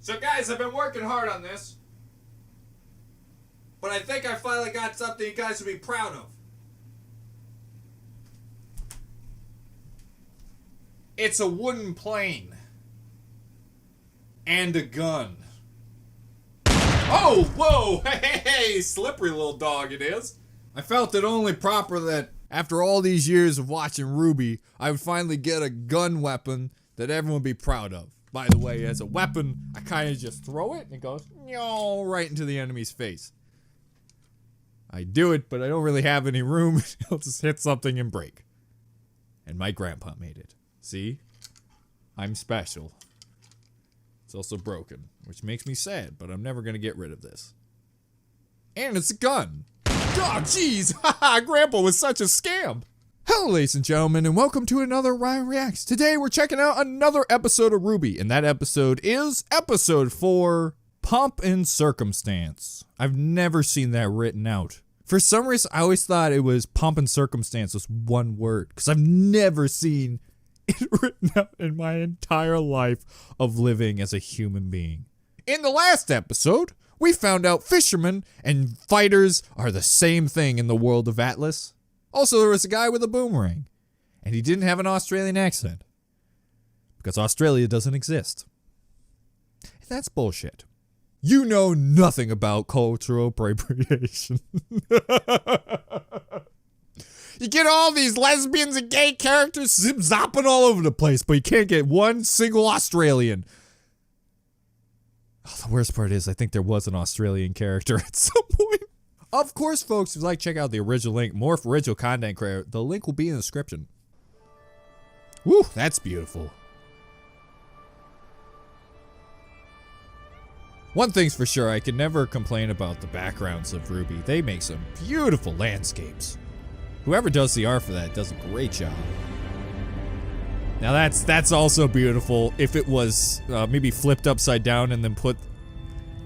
So guys, I've been working hard on this. But I think I finally got something you guys would be proud of. It's a wooden plane. And a gun. Oh, whoa! Hey, slippery little dog it is. I felt it only proper that after all these years of watching Rwby, I would finally get a gun weapon that everyone would be proud of. By the way, as a weapon, I kind of just throw it and it goes right into the enemy's face. I do it, but I don't really have any room. It'll just hit something and break. And my grandpa made it. See? I'm special. It's also broken, which makes me sad, but I'm never gonna get rid of this. And it's a gun. Oh, jeez! Haha, Grandpa was such a scam! Hello, ladies and gentlemen, and welcome to another Ryan Reacts. Today, we're checking out another episode of Rwby, and that episode is episode 4, Pomp and Circumstance. I've never seen that written out. For some reason, I always thought it was Pomp and Circumstance was one word, because I've never seen it written out in my entire life of living as a human being. In the last episode, we found out fishermen and fighters are the same thing in the world of Atlas. Also, there was a guy with a boomerang, and he didn't have an Australian accent, because Australia doesn't exist. And that's bullshit. You know nothing about cultural appropriation. You get all these lesbians and gay characters zip-zopping all over the place, but you can't get one single Australian. Oh, the worst part is I think there was an Australian character at some point. Of course, folks, if you'd like to check out the original link, more for original content creator, the link will be in the description. Woo, that's beautiful. One thing's for sure, I can never complain about the backgrounds of Rwby. They make some beautiful landscapes. Whoever does the art for that does a great job. Now that's also beautiful if it was maybe flipped upside down and then put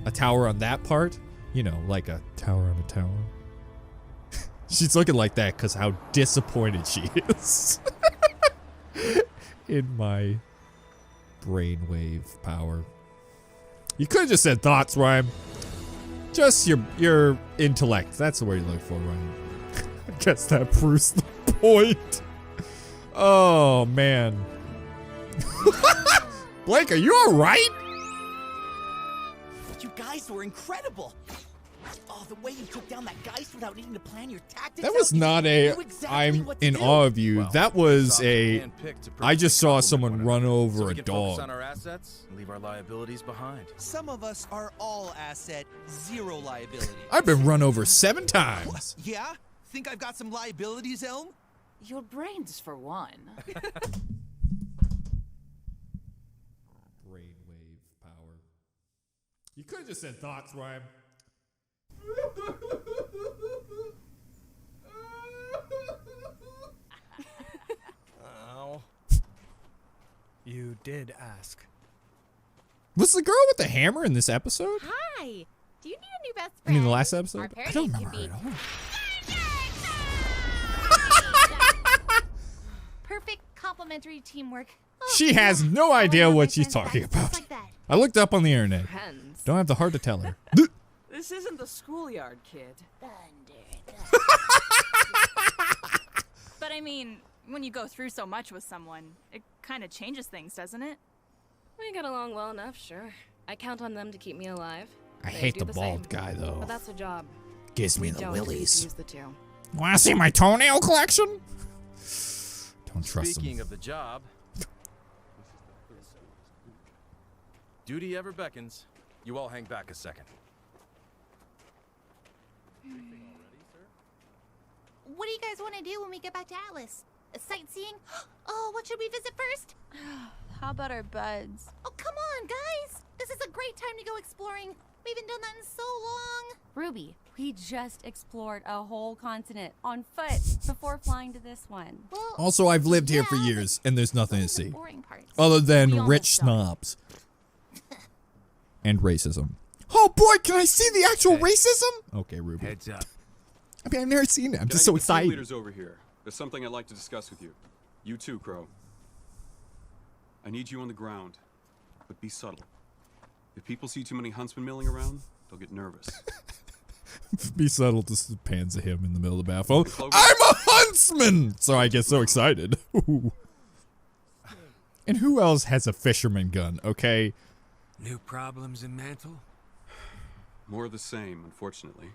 a tower on that part. You know, like a tower on a tower. She's looking like that because how disappointed she is. In my brainwave power. You could have just said thoughts, Ryan. Just your intellect. That's the word you look for, Ryan. I guess that proves the point. Oh, man. Blake, are you alright? You guys were incredible. Oh, the way you took down that Geist without needing to plan your tactics. That was not a, I'm in awe of you. Well, that was a, I just saw someone run over a dog. On our assets and leave our liabilities behind. Some of us are all asset, zero liability. I've been run over 7 times. Yeah? Think I've got some liabilities, Elm? Your brains, for one. Brainwave power. You could have just said thoughts, Ryan. Oh. You did ask. Was the girl with the hammer in this episode? Hi. Do you need a new best I friend? mean, the last episode? Our I don't parody remember could her at be all. perfect complementary teamwork. She has no idea what she's talking about. Like that. I looked up on the internet. Friends. Don't have the heart to tell her. This isn't the schoolyard, kid. But I mean, when you go through so much with someone, it kind of changes things, doesn't it? We get along well enough, sure. I count on them to keep me alive. I They hate do the the bald same. guy, though. But that's a job. Gives me We the don't willies. confuse the two. Want to see my toenail collection? Don't trust Speaking him. of the job, duty ever beckons. You all hang back a second. What do you guys want to do when we get back to Atlas? Sightseeing? Oh, what should we visit first? How about our buds? Oh, come on, guys. This is a great time to go exploring. We haven't done that in so long. Rwby, we just explored a whole continent on foot before flying to this one. Well, Also, I've lived here for yeah, years, and there's nothing to those are the see. boring parts. Other We than almost rich done. snobs. And racism. Oh boy, can I see the actual racism? Okay, Rwby. Heads up. I mean, I've never seen it. I'm Can just I so get the team excited. leaders over here. There's something I'd like to discuss with you. You too, Crow. I need you on the ground, but be subtle. If people see too many huntsmen milling around, they'll get nervous. Be subtle, just pans to him in the middle of the bathroom. I'm a huntsman! So I get so excited. And who else has a fisherman gun, okay? New problems in Mantle? More of the same, unfortunately.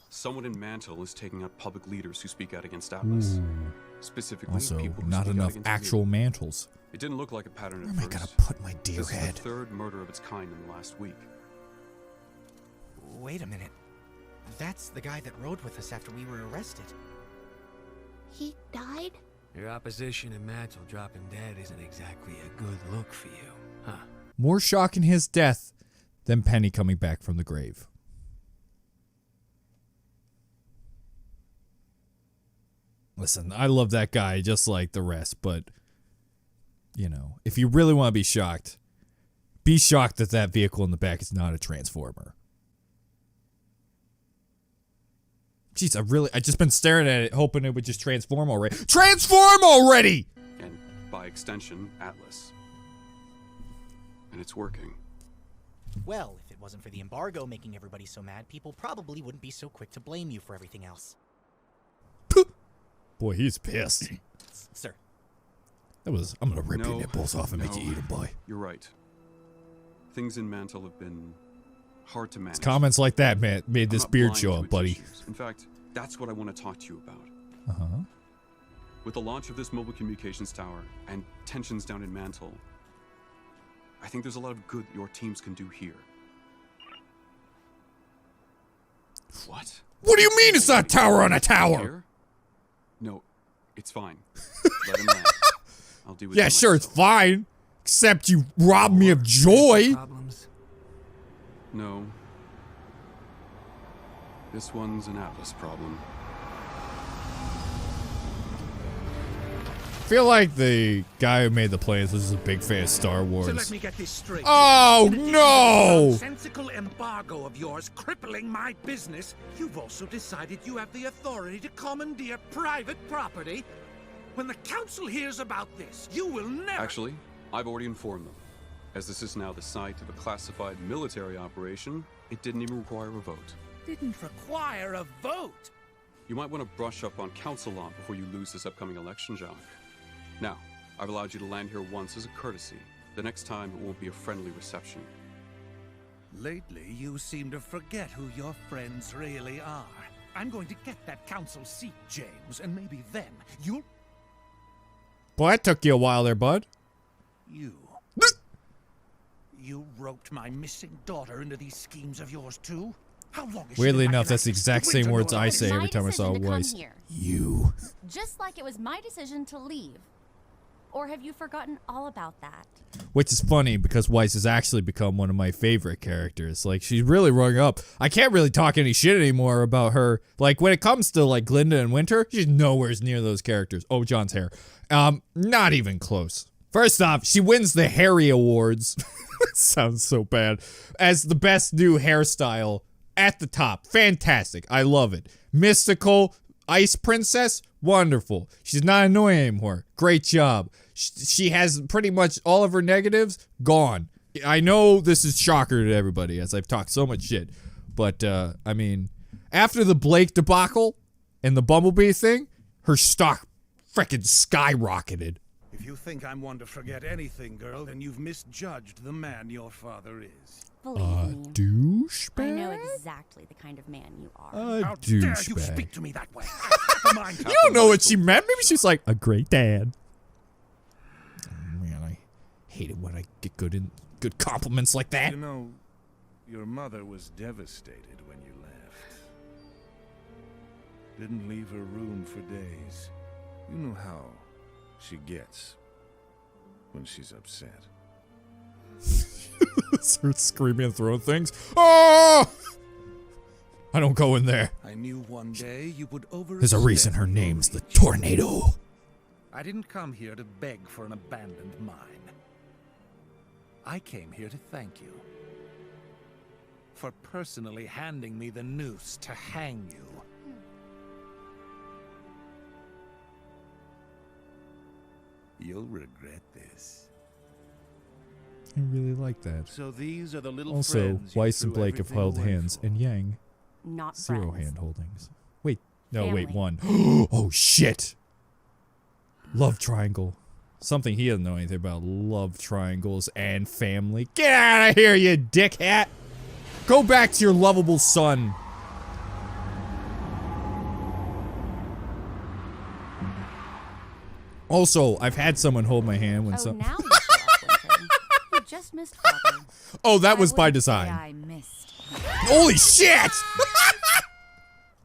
Someone in Mantle is taking out public leaders who speak out against Atlas. Specifically, Also, people who not speak out enough against actual you. mantles. It didn't look like a pattern at Where am I first. gonna put my deer This head? is the third murder of its kind in the last week. Wait a minute. That's the guy that rode with us after we were arrested. He died? Your opposition in Mantle dropping dead isn't exactly a good look for you, huh? More shock in his death than Penny coming back from the grave. Listen, I love that guy just like the rest, but, you know, if you really want to be shocked that that vehicle in the back is not a Transformer. Jeez, I just been staring at it, hoping it would just transform already. Transform already! And by extension, Atlas. And it's working. Well, if it wasn't for the embargo making everybody so mad, people probably wouldn't be so quick to blame you for everything else. Boy, he's pissed. Sir. I'm gonna rip your nipples off and make you eat them, boy. You're right. Things in Mantle have been hard to manage. It's comments like that, man, made this beard show up, buddy. In fact, that's what I want to talk to you about. Uh-huh. With the launch of this mobile communications tower and tensions down in Mantle, I think there's a lot of good your teams can do here. What? What do you mean it's not a tower on a tower? Here? No, it's fine. Let him land. I'll deal with Yeah, him sure, myself. it's fine. Except you robbed me of joy. No. This one's an Atlas problem. I feel like the guy who made the planes was just a big fan of Star Wars. So let me get this straight. Oh, no! Nonsensical embargo of yours crippling my business. You've also decided you have the authority to commandeer private property. When the council hears about this, you will never... Actually, I've already informed them. As this is now the site of a classified military operation, it didn't even require a vote. Didn't require a vote. You might want to brush up on council law before you lose this upcoming election, Jock. Now, I've allowed you to land here once as a courtesy. The next time, it won't be a friendly reception. Lately, you seem to forget who your friends really are. I'm going to get that council seat, James, and maybe then you'll... Boy, that took you a while there, bud. You roped my missing daughter into these schemes of yours, too? How long is Weirdly she enough, that's the exact same words I say My every time I saw decision to come Weiss. here. You. Just like it was my decision to leave. Or have you forgotten all about that? Which is funny because Weiss has actually become one of my favorite characters. Like, she's really rung up. I can't really talk any shit anymore about her. Like, when it comes to, like, Glinda and Winter, she's nowhere near those characters. Oh, John's hair. Not even close. First off, she wins the Harry Awards. Sounds so bad. As the best new hairstyle at the top. Fantastic. I love it. Mystical Ice Princess. Wonderful. She's not annoying anymore. Great job. She has pretty much all of her negatives gone. I know this is shocker to everybody as I've talked so much shit. But, I mean, after the Blake debacle and the Bumblebee thing, her stock frickin' skyrocketed. If you think I'm one to forget anything, girl, then you've misjudged the man your father is. Believe me. Douchebag? I know exactly the kind of man you are. How dare you douchebag. speak to me that way? Never mind. You don't know what she meant. Maybe she's like, a great dad. Oh, man, I hate it when I get good compliments like that. You know, your mother was devastated when you left. Didn't leave her room for days. You know how she gets when she's upset. Starts screaming and throwing things. Oh! I don't go in there. I knew one day you would overstep. There's a reason her name's the Tornado. I didn't come here to beg for an abandoned mine. I came here to thank you for personally handing me the noose to hang you. You'll regret this. I really like that. So these are the little Also, friends you Weiss and threw Blake have everything held away hands, for. and Yang, Not 0 friends. hand holdings. Wait, no, wait, Family. 1. Oh, shit! Love triangle. Something he doesn't know anything about. Love triangles and family. Get out of here, you dickhead! Go back to your lovable son. Also, I've had someone hold my hand when Oh, some. now you show up, Winter. You just missed Father. Oh, that I was by wouldn't say design. I missed. Holy shit!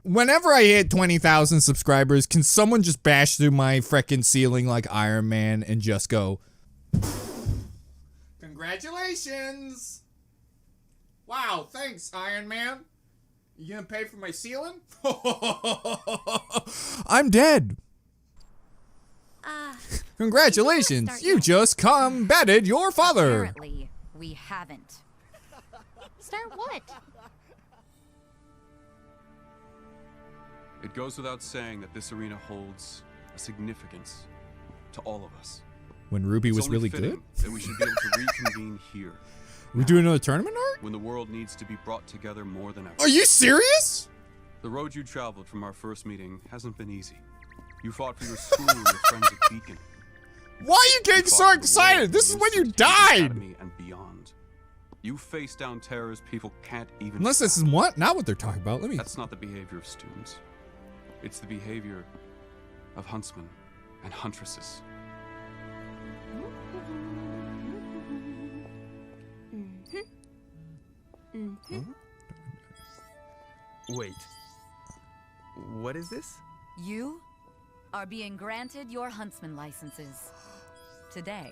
Whenever I hit 20,000 subscribers, can someone just bash through my frickin' ceiling like Iron Man and just go, congratulations! Wow, thanks, Iron Man. You gonna pay for my ceiling? I'm dead. Congratulations, start you yet. just combated your father. Apparently, we haven't. Start what? It goes without saying that this arena holds a significance to all of us. When Rwby It's was only really good? fitting that we should be able to reconvene here We doing another tournament art? when the world needs to be brought together more than ever. Are you serious? The road you traveled from our first meeting hasn't been easy. You fought for your school and your friends at Beacon. Why are you getting You so fought for the excited? world This is and when you instituted died. Academy and beyond. You faced down terrors people can't even. Unless this is fathom. not what they're talking about. Let me. That's not the behavior of students. It's the behavior of huntsmen and huntresses. Wait. What is this? You are being granted your huntsman licenses today.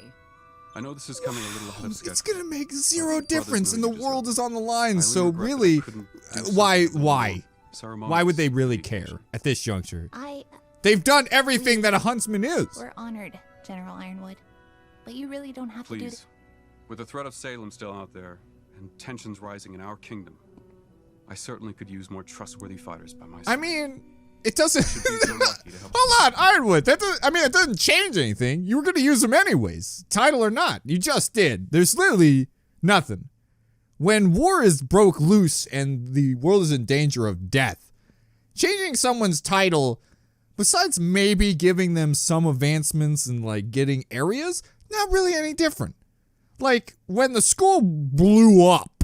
I know this is coming a little ahead of schedule. It's gonna make zero Brothers difference, and the really world deserve is on the I line. only So regret that I really, couldn't do why, something why, more ceremonious why would they for really the care occasion. at this juncture? I. They've done everything that a huntsman is. We're honored, General Ironwood. But you really don't have to do Please, with the threat of Salem still out there and tensions rising in our kingdom, I certainly could use more trustworthy fighters by my side. I mean, it doesn't. Should be so lucky to help. Hold on, Ironwood. That doesn't, I mean, it doesn't change anything. You were gonna use them anyways, title or not. You just did. There's literally nothing. When war is broke loose and the world is in danger of death, changing someone's title, besides maybe giving them some advancements and like getting areas, not really any different. Like when the school blew up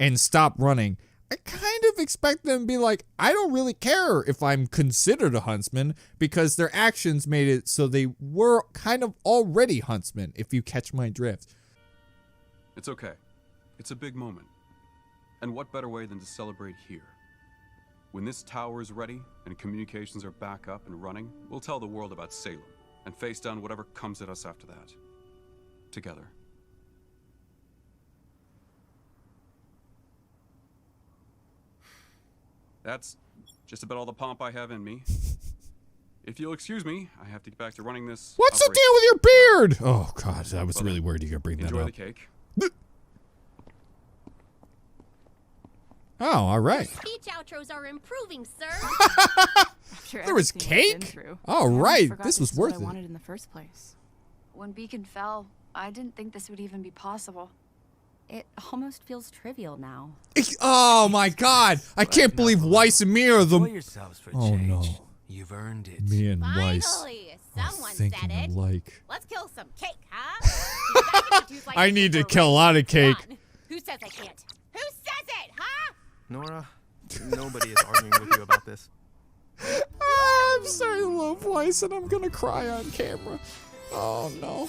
and stopped running, I kind of expect them to be like, I don't really care if I'm considered a huntsman because their actions made it so they were kind of already huntsmen, if you catch my drift. It's okay. It's a big moment. And what better way than to celebrate here? When this tower is ready and communications are back up and running, we'll tell the world about Salem and face down whatever comes at us after that. Together. That's just about all the pomp I have in me. If you'll excuse me, I have to get back to running this. What's the operation. deal with your beard? Oh, God, I was really worried you could bring that Enjoy up. the cake. Oh, all right. Speech outros are improving, sir. After There was everything we've been cake? through, All I almost right, forgot this was is what worth I it. wanted in the first place. When Beacon fell, I didn't think this would even be possible. It almost feels trivial now. Oh my God! I can't believe Weiss and me are the. Enjoy yourselves for a Oh change. no! You've earned it. Me and Weiss Finally, are someone thinking said it. alike. Let's kill some cake, huh? I need to kill a lot of cake. Who says I can't? Who says it, huh? Nora, nobody is arguing with you about this. I'm sorry, I love Weiss, and I'm gonna cry on camera. Oh no!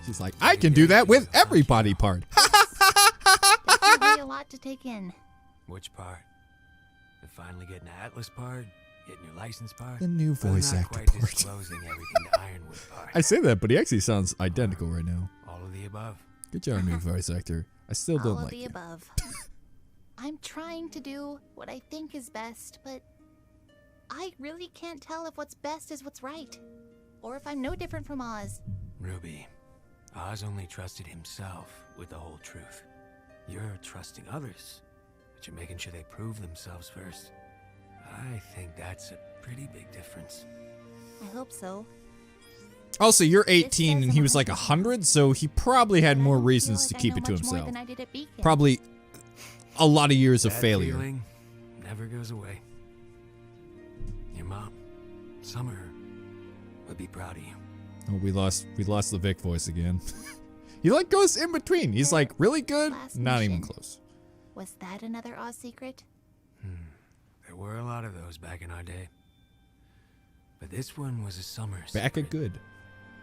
She's like, I can do that with every body part. That's really a lot to take in. Which part? The finally getting the Atlas part? Getting your license part? The new Or the voice not actor quite part. disclosing everything to Ironwood part? I say that, but he actually sounds identical right now. All of the above. Good job, new voice actor. I still All don't of like the it. above. I'm trying to do what I think is best, but I really can't tell if what's best is what's right. Or if I'm no different from Oz. Rwby, Oz only trusted himself with the whole truth. You're trusting others, But you're making sure they prove themselves first. I think that's a pretty big difference. I hope so. Also, you're 18 and he was like 100, so he probably had more reasons to keep it to himself. Probably a lot of years of That failure. feeling never goes away. Your mom, Summer, would be proud of you. Oh, we lost the Vic voice again. He like goes in between. He's like really good, not even close. Was that another Oz secret? There were a lot of those back in our day. But this one was a Summer Back secret. at good.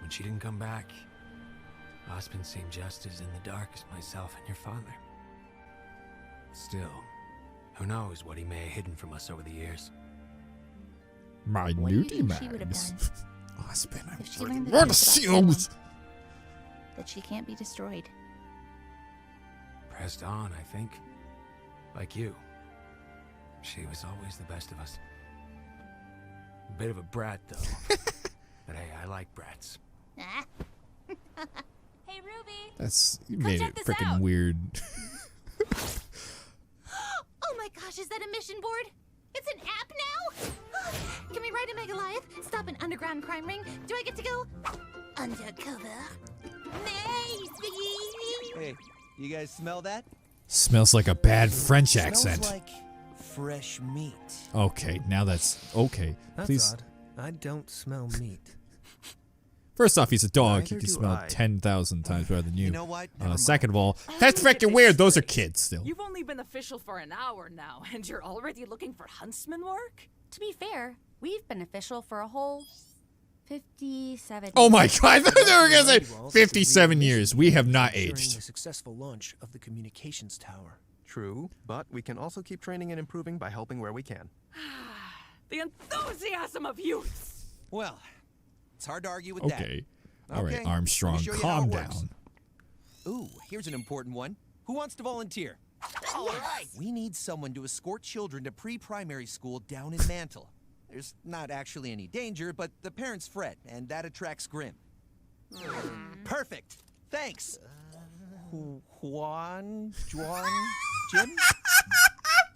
When she didn't come back, Osmond seemed just as in the dark as myself and your father. Still, who knows what he may have hidden from us over the years. My What do you nudie think she would have mags. done? Osmond, I'm If she learned the what truth a about seals. Salem, that she can't be destroyed. Pressed on, I think. Like you. She was always the best of us. A bit of a brat, though. But hey, I like brats. Hey, Rwby. That's you Come made check it this freaking out. weird. Oh my gosh, is that a mission board? It's an app now? Can we ride a Megaliath? Stop an underground crime ring? Do I get to go undercover? Nice! Hey, you guys smell that? Smells like a bad French accent. Smells like fresh meat. Okay, now that's okay. That's Please. odd. I don't smell meat. First off, he's a dog. He Neither can do smell I. 10,000 times better than you. You know what? Never mind. Second of all, that's freaking weird. Those are kids still. You've only been official for an hour now, and you're already looking for huntsman work? To be fair, we've been official for a whole 57 Oh my years. god, I thought they were gonna say Well, 57 years. We have not ensuring aged. the successful launch of the communications tower. True, but we can also keep training and improving by helping where we can. The enthusiasm of youth! Well, it's hard to argue with Okay. that. All right, Okay, Armstrong, let me show you how calm it works. down. Ooh, here's an important one. Who wants to volunteer? All right. We need someone to escort children to pre-primary school down in Mantle. There's not actually any danger, but the parents fret, and that attracts Grim. Perfect. Thanks. Juan? Jim?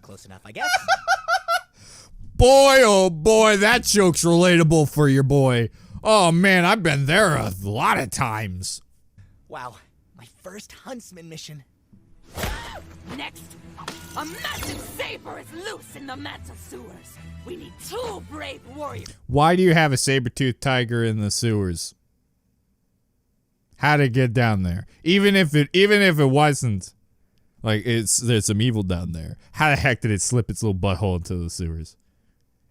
Close enough, I guess. Boy, oh boy, that joke's relatable for your boy. Oh man, I've been there a lot of times. Wow, my first huntsman mission. Next, a massive saber is loose in the Mantle sewers. We need 2 brave warriors. Why do you have a saber-toothed tiger in the sewers? How'd it get down there? Even if it wasn't, like there's some evil down there. How the heck did it slip its little butthole into the sewers?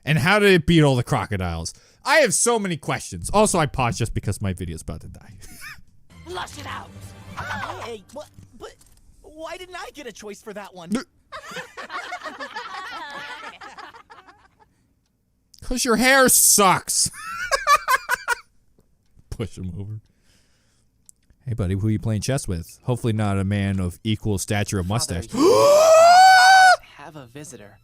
And how did it beat all the crocodiles? I have so many questions. Also, I paused just because my video's about to die. Flush it out. Hey, what? But why didn't I get a choice for that one? Cause your hair sucks. Push him over. Hey buddy, who are you playing chess with? Hopefully not a man of equal stature of mustache. Have a visitor.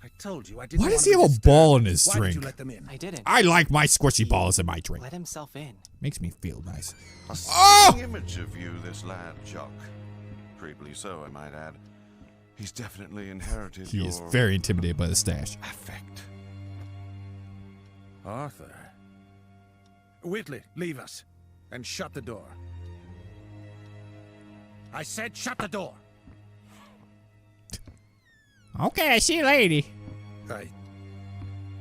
I told you I didn't Why does want he to have be a ball in disturbed. his Why did you drink? let them in? I didn't. I like my squishy balls in my drink. Let himself in. Makes me feel nice. A Oh! stunning image of you, this lad, Jock. Creepily so, I might add. He's definitely inherited He your is very intimidated by the stash. affect. Arthur. Whitley, leave us. And shut the door. I said shut the door. Okay, I see you, lady.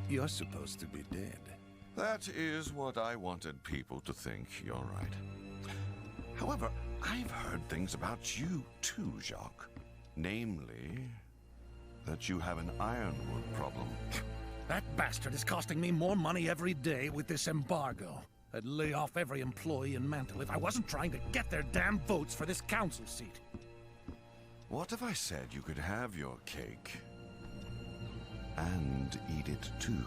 You're supposed to be dead. That is what I wanted people to think, you're right. However, I've heard things about you too, Jacques. Namely, that you have an ironwood problem. That bastard is costing me more money every day with this embargo. I'd lay off every employee in Mantle if I wasn't trying to get their damn votes for this council seat. What if I said you could have your cake and eat it too?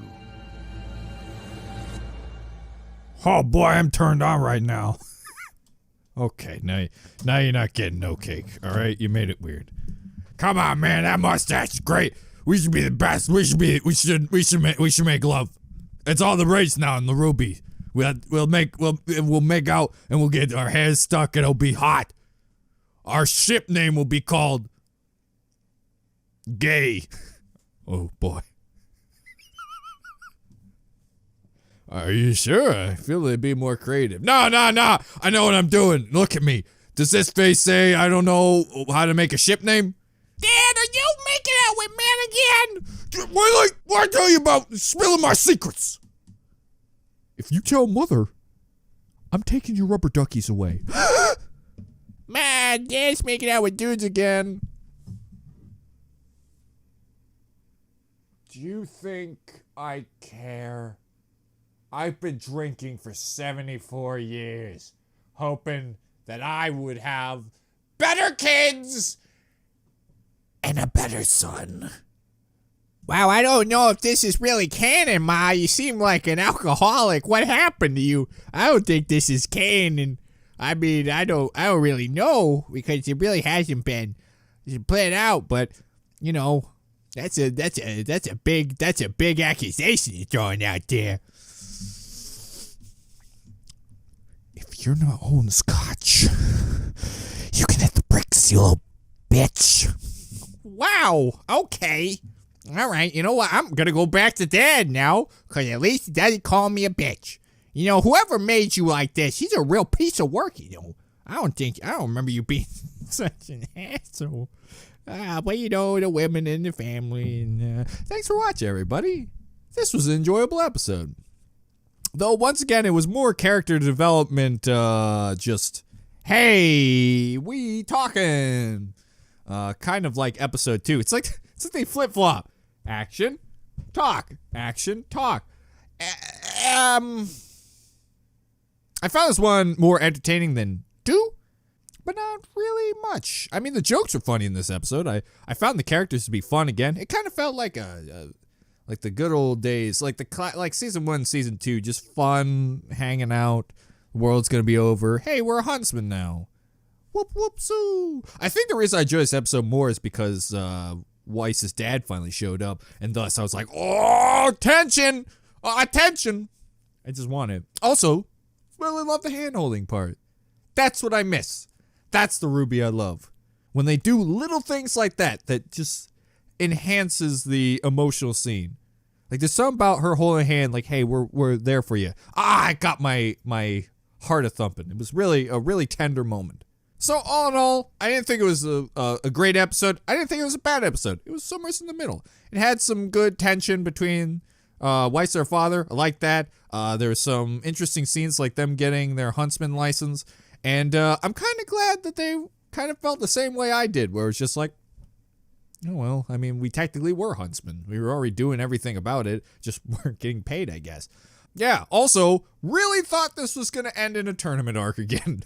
Oh boy, I'm turned on right now. Okay, now you're not getting no cake. All right, you made it weird. Come on, man, that mustache is great. We should be the best. We should make love. It's all the rage now in the Rwby. We'll make out and we'll get our hairs stuck and it'll be hot. Our ship name will be called Gay. Oh, boy. Are you sure? I feel they'd be more creative. No. I know what I'm doing. Look at me. Does this face say I don't know how to make a ship name? Dad, are you making out with man again? Why I tell you about spilling my secrets? If you tell Mother, I'm taking your rubber duckies away. Man, Dad's making out with dudes again. Do you think I care? I've been drinking for 74 years, hoping that I would have better kids and a better son. Wow, I don't know if this is really canon, Ma. You seem like an alcoholic. What happened to you? I don't think this is canon. I mean, I don't really know because it really hasn't been played out. But you know, that's a big accusation you're throwing out there. If you're not holding scotch, you can hit the bricks, you little bitch. Wow. Okay. All right. You know what? I'm gonna go back to Dad now, cause at least he doesn't call me a bitch. You know, whoever made you like this, he's a real piece of work. You know, I don't remember you being such an asshole. But you know, the women in the family. And thanks for watching, everybody. This was an enjoyable episode. Though once again, it was more character development. Just hey, we talking. Kind of like episode 2. It's like they flip flop. Action, talk. Action, talk. I found this one more entertaining than 2, but not really much. I mean, the jokes are funny in this episode. I found the characters to be fun again. It kind of felt like like the good old days, like like season 1, season 2, just fun, hanging out. The world's gonna be over. Hey, we're a huntsman now. Whoop whoop soo. I think the reason I enjoyed this episode more is because Weiss's dad finally showed up, and thus I was like, oh, attention, attention. I just want it. Also, really love the hand-holding part. That's what I miss. That's the Rwby I love. When they do little things like that just enhances the emotional scene. Like there's something about her holding a hand, like, hey, we're there for you. I got my heart a-thumping. It was really a really tender moment. So all in all, I didn't think it was a great episode. I didn't think it was a bad episode. It was somewhere in the middle. It had some good tension between Weiss and her father. I like that. There were some interesting scenes like them getting their huntsman license. And I'm kind of glad that they kind of felt the same way I did, where it's just like, oh, well, I mean, we technically were huntsmen. We were already doing everything about it, just weren't getting paid, I guess. Yeah, also, really thought this was going to end in a tournament arc again.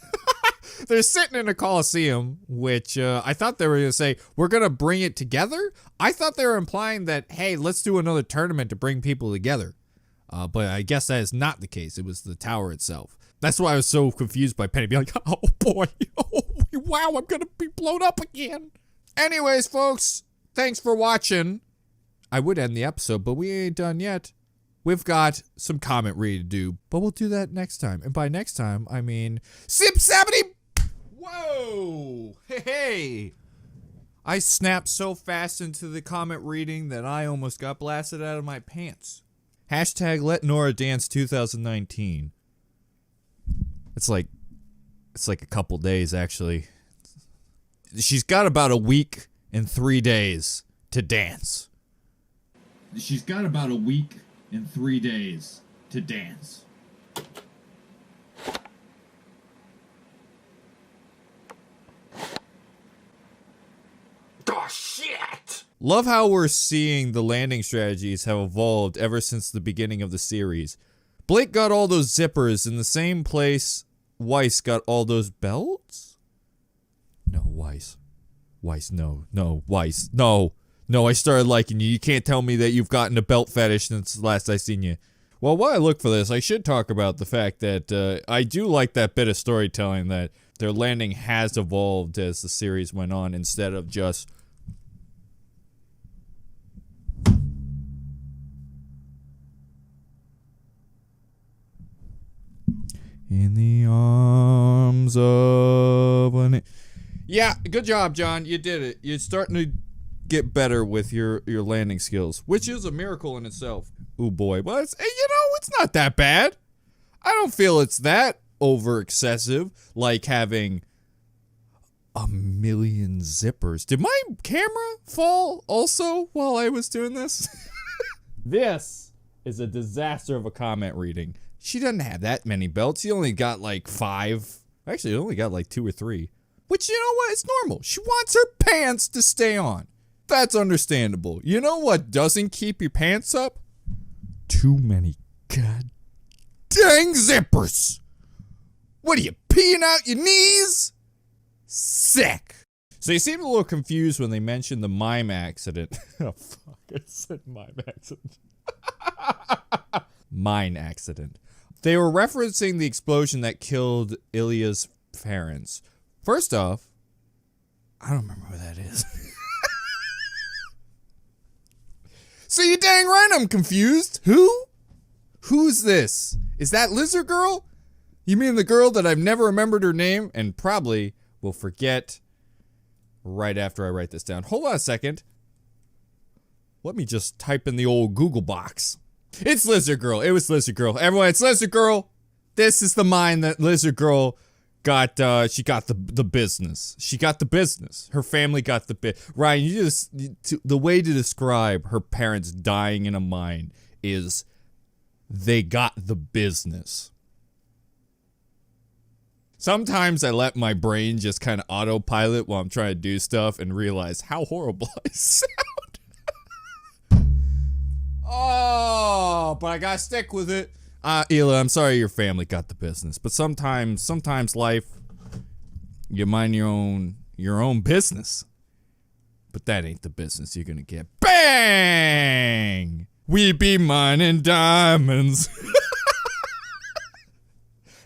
They're sitting in a coliseum, which I thought they were going to say, we're going to bring it together. I thought they were implying that, hey, let's do another tournament to bring people together. But I guess that is not the case. It was the tower itself. That's why I was so confused by Penny being like, oh boy, oh, wow, I'm going to be blown up again. Anyways, folks, thanks for watching. I would end the episode, but we ain't done yet. We've got some comment reading to do, but we'll do that next time. And by next time, I mean, Sip-Sabity. Whoa, hey. I snapped so fast into the comment reading that I almost got blasted out of my pants. Hashtag Let Nora Dance 2019. It's like a couple days, actually. She's got about a week and 3 days to dance. She's got about a week and 3 days to dance. Oh, shit! Love how we're seeing the landing strategies have evolved ever since the beginning of the series. Blake got all those zippers in the same place Weiss got all those belts? No, Weiss. Weiss, no, Weiss, no. No, I started liking you. You can't tell me that you've gotten a belt fetish since the last I seen you. Well, while I look for this, I should talk about the fact that I do like that bit of storytelling that their landing has evolved as the series went on instead of just... in the arms of an... Yeah, good job, John. You did it. You're starting to get better with your landing skills, which is a miracle in itself. Ooh boy, but it's, it's not that bad. I don't feel it's that over excessive, like having a million zippers. Did my camera fall also while I was doing this? This is a disaster of a comment reading. She doesn't have that many belts. She only got like 5. Actually, only got like 2 or 3. Which, you know what? It's normal. She wants her pants to stay on. That's understandable. You know what doesn't keep your pants up? Too many god dang zippers. What are you, peeing out your knees? Sick. So they seemed a little confused when they mentioned the mime accident. Oh, fuck. I said mime accident. Mine accident. They were referencing the explosion that killed Ilya's parents. First off, I don't remember who that is. So you dang right I'm confused. Who? Who's this? Is that Lizard Girl? You mean the girl that I've never remembered her name and probably will forget right after I write this down. Hold on a second. Let me just type in the old Google box. It's Lizard Girl. It was Lizard Girl. Everyone, it's Lizard Girl. This is the mine that Lizard Girl got. She got the business. She got the business. Her family got the Ryan, the way to describe her parents dying in a mine is they got the business. Sometimes I let my brain just kind of autopilot while I'm trying to do stuff and realize how horrible I sound. Oh, but I gotta stick with it. Ela, I'm sorry your family got the business, but sometimes life, you mind your own business. But that ain't the business you're gonna get. Bang! We be mining diamonds.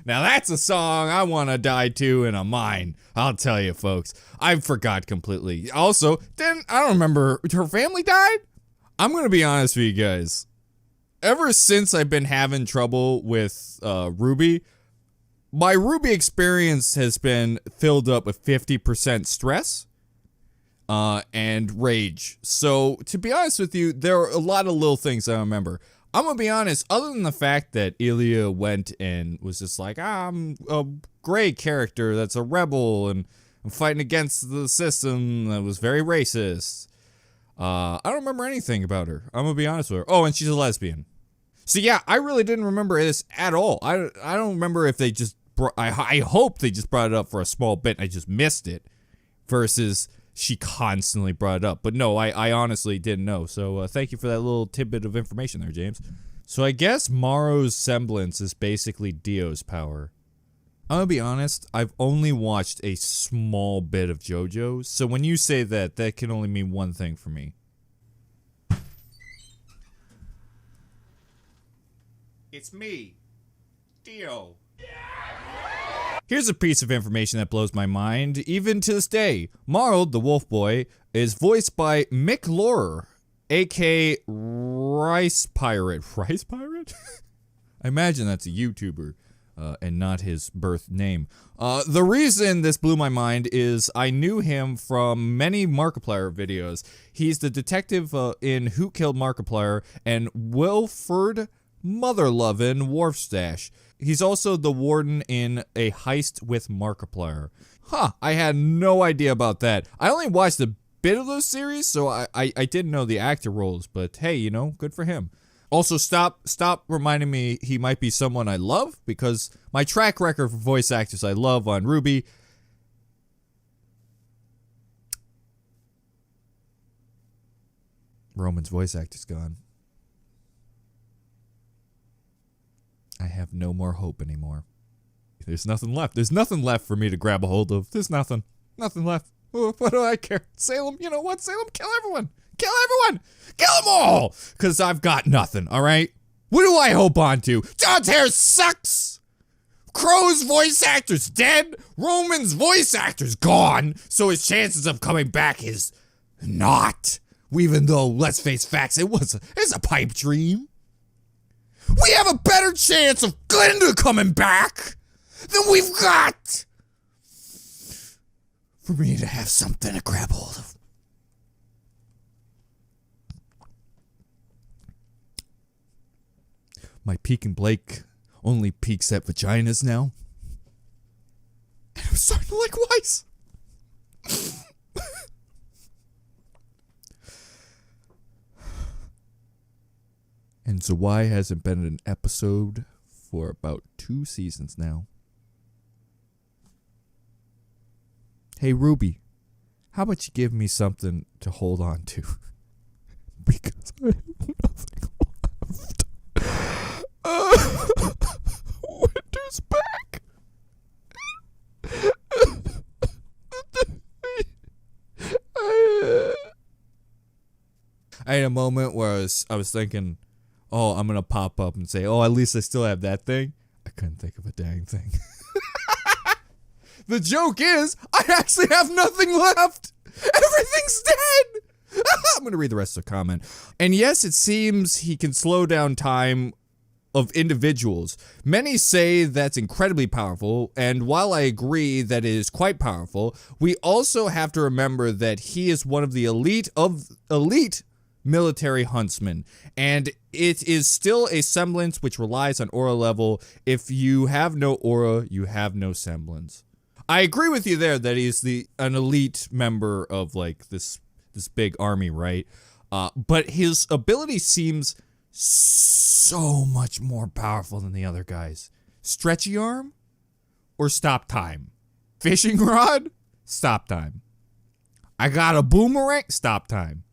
Now that's a song I want to die to in a mine. I'll tell you, folks. I forgot completely. Also, I don't remember. Her family died? I'm going to be honest with you guys. Ever since I've been having trouble with Rwby, my Rwby experience has been filled up with 50% stress and rage. So, to be honest with you, there are a lot of little things I remember. I'm gonna be honest, other than the fact that Ilya went and was just like, I'm a gray character that's a rebel and I'm fighting against the system that was very racist. I don't remember anything about her. I'm gonna be honest with her. Oh, and she's a lesbian. So yeah, I really didn't remember this at all. I don't remember if they just I hope they just brought it up for a small bit and I just missed it versus she constantly brought it up. But no, I honestly didn't know. So thank you for that little tidbit of information there, James. So I guess Maro's semblance is basically Dio's power. I'm gonna be honest, I've only watched a small bit of JoJo, so when you say that, that can only mean one thing for me. It's me, Dio. Here's a piece of information that blows my mind, even to this day. Marl, the Wolf Boy, is voiced by Mick Laurer, aka Rice Pirate. Rice Pirate? I imagine that's a YouTuber, and not his birth name. The reason this blew my mind is I knew him from many Markiplier videos. He's the detective in Who Killed Markiplier and Wilford Motherlovin' Wharfstash. He's also the warden in A Heist with Markiplier. Huh, I had no idea about that. I only watched a bit of those series, so I didn't know the actor roles, but hey, you know, good for him. Also, stop reminding me he might be someone I love, because my track record for voice actors I love on Rwby. Roman's voice actor's gone. I have no more hope anymore. There's nothing left. There's nothing left for me to grab a hold of. There's nothing. Nothing left. What do I care? Salem, you know what? Salem, kill everyone. Kill everyone. Kill them all. Because I've got nothing, all right? What do I hope on to? John's hair sucks. Crow's voice actor's dead. Roman's voice actor's gone. So his chances of coming back is not. Even though, let's face facts, it's a pipe dream. We have a better chance of Glinda coming back than we've got for me to have something to grab hold of. My peek and Blake only peeks at vaginas now. And I'm starting to like Weiss. And Rwby hasn't been in an episode for about 2 seasons now. Hey Rwby, how about you give me something to hold on to? Because I have nothing left. Winter's back. I had a moment where I was thinking, oh, I'm gonna pop up and say, oh, at least I still have that thing. I couldn't think of a dang thing. The joke is, I actually have nothing left. Everything's dead. I'm gonna read the rest of the comment. And yes, it seems he can slow down time of individuals. Many say that's incredibly powerful, and while I agree that it is quite powerful, we also have to remember that he is one of the elite military huntsmen, and it is still a semblance which relies on aura level. If you have no aura, you have no semblance. I agree with you there that he's an elite member of like this big army, right? But his ability seems so much more powerful than the other guys. Stretchy arm or stop time? Fishing rod? Stop time. I got a boomerang? Stop time.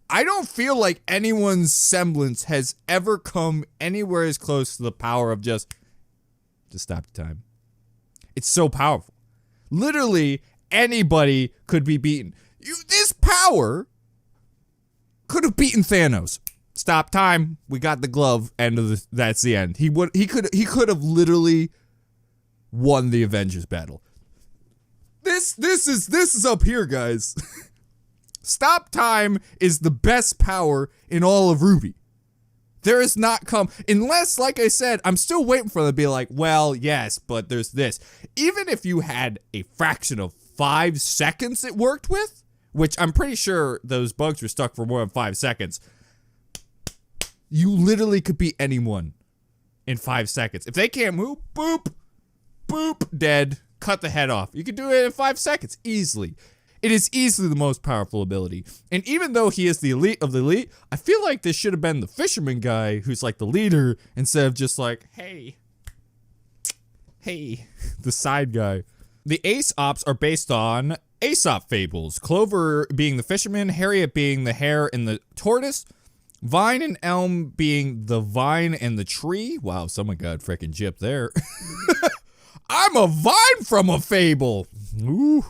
I don't feel like anyone's semblance has ever come anywhere as close to the power of just stop time. It's so powerful. Literally anybody could be beaten. This power could have beaten Thanos. Stop time. We got the glove. End of that's the end. He could have literally won the Avengers battle. This is up here, guys. Stop time is the best power in all of Rwby. There has not come, unless, like I said, I'm still waiting for them to be like, well, yes, but there's this. Even if you had a fraction of 5 seconds it worked with, which I'm pretty sure those bugs were stuck for more than 5 seconds, you literally could beat anyone in 5 seconds. If they can't move, boop, boop, dead, cut the head off. You could do it in 5 seconds, easily. It is easily the most powerful ability. And even though he is the elite of the elite, I feel like this should have been the fisherman guy who's like the leader instead of just like, hey, the side guy. The Ace Ops are based on Aesop fables. Clover being the fisherman, Harriet being the hare and the tortoise, Vine and Elm being the vine and the tree. Wow, someone got freaking gypped there. I'm a vine from a fable. Ooh.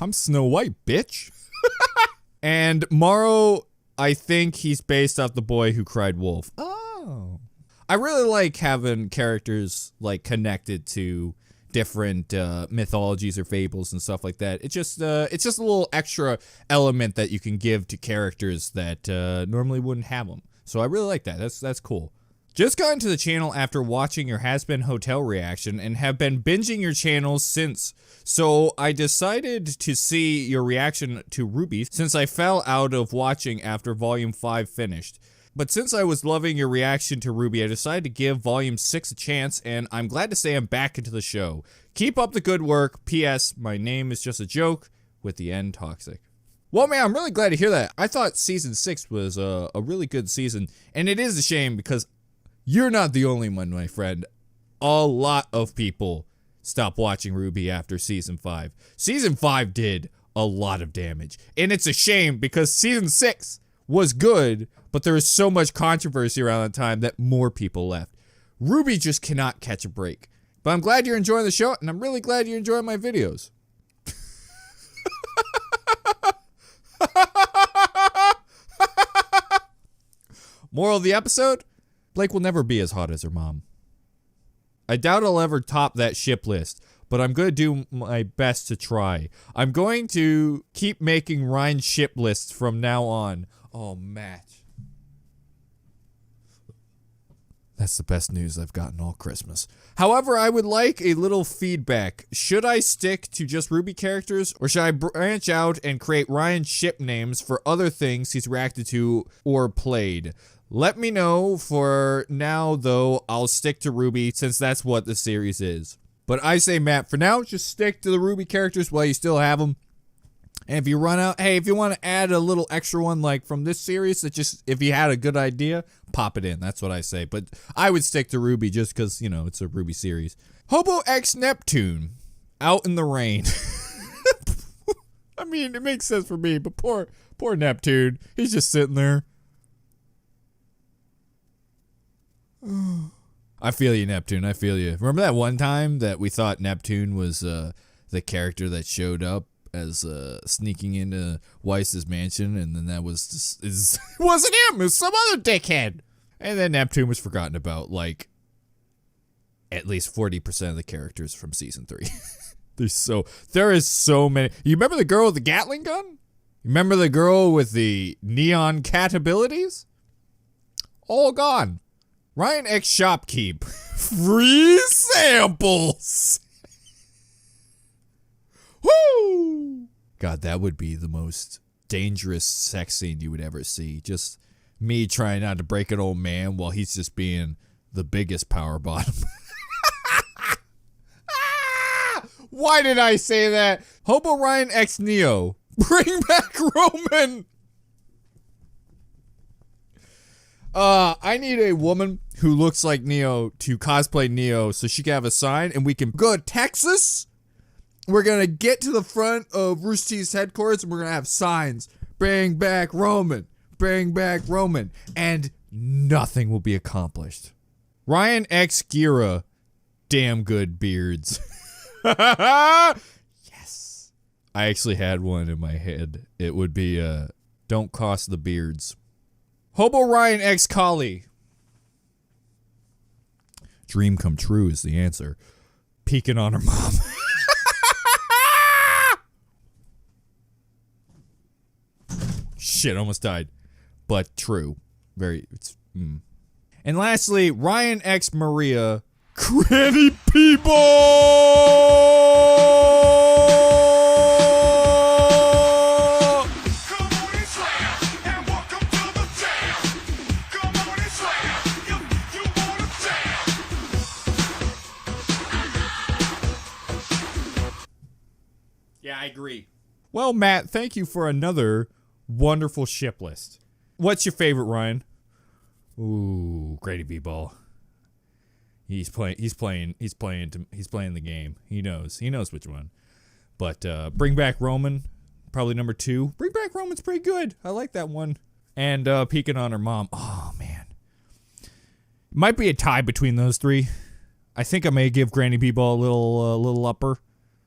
I'm Snow White, bitch. And Morrow, I think he's based off the boy who cried wolf. Oh. I really like having characters like connected to different mythologies or fables and stuff like that. It's just a little extra element that you can give to characters that normally wouldn't have them. So I really like that. That's cool. Just got into the channel after watching your Has Been Hotel reaction and have been binging your channel since. So I decided to see your reaction to Rwby since I fell out of watching after Volume 5 finished. But since I was loving your reaction to Rwby, I decided to give Volume 6 a chance, and I'm glad to say I'm back into the show. Keep up the good work. P.S. My name is just a joke, with the end toxic. Well, man, I'm really glad to hear that. I thought Season 6 was a really good season, and it is a shame because you're not the only one, my friend. A lot of people stopped watching Rwby after Season 5. Season 5 did a lot of damage. And it's a shame because Season 6 was good, but there was so much controversy around that time that more people left. Rwby just cannot catch a break. But I'm glad you're enjoying the show, and I'm really glad you're enjoying my videos. Moral of the episode? Blake will never be as hot as her mom. I doubt I'll ever top that ship list, but I'm going to do my best to try. I'm going to keep making Ryan ship lists from now on. Oh, Matt. That's the best news I've gotten all Christmas. However, I would like a little feedback. Should I stick to just Rwby characters, or should I branch out and create Ryan ship names for other things he's reacted to or played? Let me know. For now, though, I'll stick to Rwby since that's what the series is. But I say, Matt, for now, just stick to the Rwby characters while you still have them. And if you run out, hey, if you want to add a little extra one like from this series, that just, if you had a good idea, pop it in. That's what I say. But I would stick to Rwby just because, you know, it's a Rwby series. Hobo X Neptune, out in the rain. I mean, it makes sense for me, but poor Neptune. He's just sitting there. I feel you, Neptune. I feel you. Remember that one time that we thought Neptune was the character that showed up as sneaking into Weiss's mansion, and then that was just, it wasn't him, it was some other dickhead. And then Neptune was forgotten about, like, at least 40% of the characters from season 3. There is so many. You remember the girl with the Gatling gun? You remember the girl with the neon cat abilities? All gone. Ryan X Shopkeep. Free samples. Woo! God, that would be the most dangerous sex scene you would ever see. Just me trying not to break an old man while he's just being the biggest power bottom. Why did I say that? Hobo Ryan X Neo. Bring back Roman. I need a woman who looks like Neo to cosplay Neo so she can have a sign and we can go to Texas. We're going to get to the front of Rooster Teeth's headquarters and we're going to have signs. Bring back Roman. Bring back Roman. And nothing will be accomplished. Ryan X Gira. Damn good beards. Yes. I actually had one in my head. It would be, don't cost the beards. Hobo Ryan X Collie. Dream come true is the answer. Peeking on her mom. Shit, almost died. But true. And lastly, Ryan X Maria. Granny People! Yeah, I agree. Well, Matt, thank you for another wonderful ship list. What's your favorite, Ryan? Ooh, Grady B-Ball. He's playing the game. He knows which one. But Bring Back Roman, probably number 2. Bring Back Roman's pretty good. I like that one. And Peeking on Her Mom. Oh man. Might be a tie between those 3. I think I may give Granny B-Ball a little upper.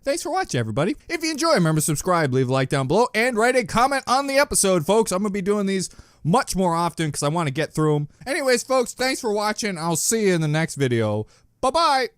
Thanks for watching, everybody. If you enjoy, remember to subscribe, leave a like down below, and write a comment on the episode, folks. I'm going to be doing these much more often because I want to get through them. Anyways, folks, thanks for watching. I'll see you in the next video. Bye-bye.